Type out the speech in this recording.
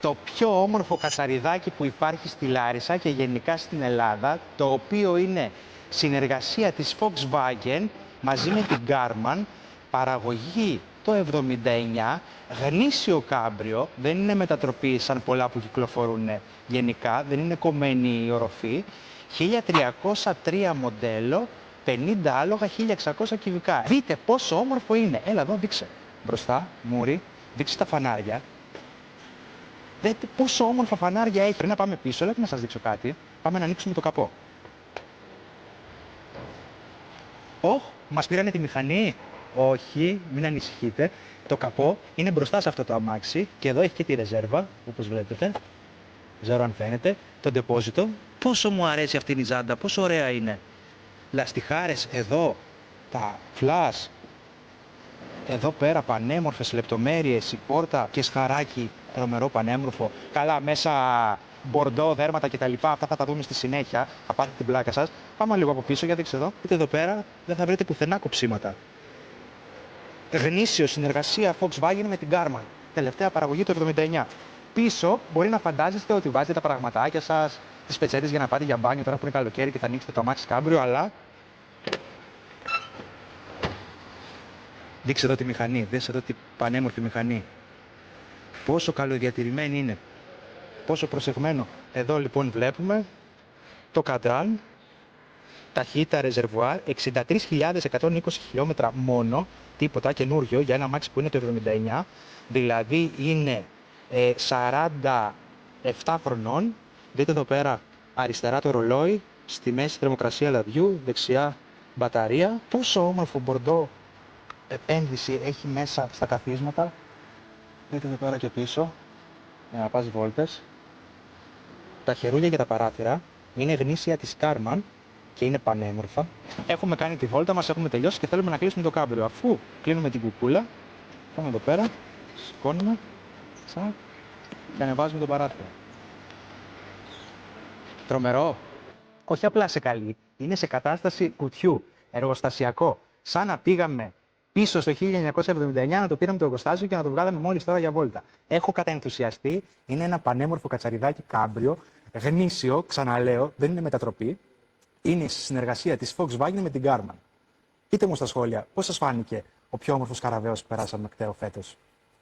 Το πιο όμορφο κατσαριδάκι που υπάρχει στη Λάρισα και γενικά στην Ελλάδα, το οποίο είναι συνεργασία της Volkswagen μαζί με την Garmin, παραγωγή το 79, γνήσιο κάμπριο, δεν είναι μετατροπή σαν πολλά που κυκλοφορούν γενικά, δεν είναι κομμένη η οροφή, 1303 μοντέλο, 50 άλογα, 1600 κυβικά. Δείτε πόσο όμορφο είναι. Έλα εδώ, δείξε. Μπροστά, μούρι, δείξε τα φανάρια. Δείτε πόσο όμορφα φανάρια έχει. Πριν να πάμε πίσω, λέτε να σας δείξω κάτι. Πάμε να ανοίξουμε το καπό. Μας πήρανε τη μηχανή. Όχι, μην ανησυχείτε. Το καπό είναι μπροστά σε αυτό το αμάξι και εδώ έχει και τη ρεζέρβα, όπως βλέπετε. Δεν ξέρω αν φαίνεται. Το ντεπόζιτο. Πόσο μου αρέσει αυτή η ζάντα, πόσο ωραία είναι. Λαστιχάρες εδώ, τα φλας. Εδώ πέρα πανέμορφες λεπτομέρειες, η πόρτα και σχαράκι τρομερό πανέμορφο. Καλά, μέσα μπορντό, δέρματα κτλ. Αυτά θα τα δούμε στη συνέχεια. Θα πάτε την πλάκα σας. Πάμε λίγο από πίσω, για δείξτε εδώ. Δείτε εδώ πέρα, δεν θα βρείτε πουθενά κοψίματα. Γνήσιο συνεργασία Volkswagen με την Garmin. Τελευταία παραγωγή το 79. Πίσω μπορεί να φαντάζεστε ότι βάζετε τα πραγματάκια σας, τις πετσέτες για να πάτε για μπάνιο τώρα που είναι καλοκαίρι και θα ανοίξετε το αμάξι κάμπριο, αλλά. Δείξτε εδώ τη μηχανή, δείτε εδώ τι πανέμορφη μηχανή. Πόσο καλοδιατηρημένη είναι. Πόσο προσεγμένο. Εδώ λοιπόν βλέπουμε το καντράν, ταχύτητα ρεζερβουάρ, 63.120 χιλιόμετρα μόνο, τίποτα καινούριο για ένα αμάξι που είναι το 79, δηλαδή είναι 47 χρονών. Δείτε εδώ πέρα αριστερά το ρολόι, στη μέση θερμοκρασία λαδιού, δεξιά μπαταρία. Πόσο όμορφο μπορντό επένδυση έχει μέσα στα καθίσματα. Δείτε εδώ πέρα και πίσω, για να πας βόλτες. Τα χερούλια και τα παράθυρα είναι γνήσια της Garmin και είναι πανέμορφα. Έχουμε κάνει τη βόλτα μας, έχουμε τελειώσει και θέλουμε να κλείσουμε το κάμπριο. Αφού κλείνουμε την κουκούλα, πάμε εδώ πέρα, σηκώνουμε, και ανεβάζουμε το παράθυρο. Τρομερό. Όχι απλά σε καλή, είναι σε κατάσταση κουτιού, εργοστασιακό. Σαν να πήγαμε πίσω στο 1979 να το πήραμε το εργοστάσιο και να το βγάλαμε μόλις τώρα για βόλτα. Έχω καταενθουσιαστεί, είναι ένα πανέμορφο κατσαριδάκι κάμπριο, γνήσιο, ξαναλέω, δεν είναι μετατροπή. Είναι στη συνεργασία της Volkswagen με την Garmin. Πείτε μου στα σχόλια πώς σας φάνηκε ο πιο όμορφος καραβαίος που περάσαμε κταίο φέτος.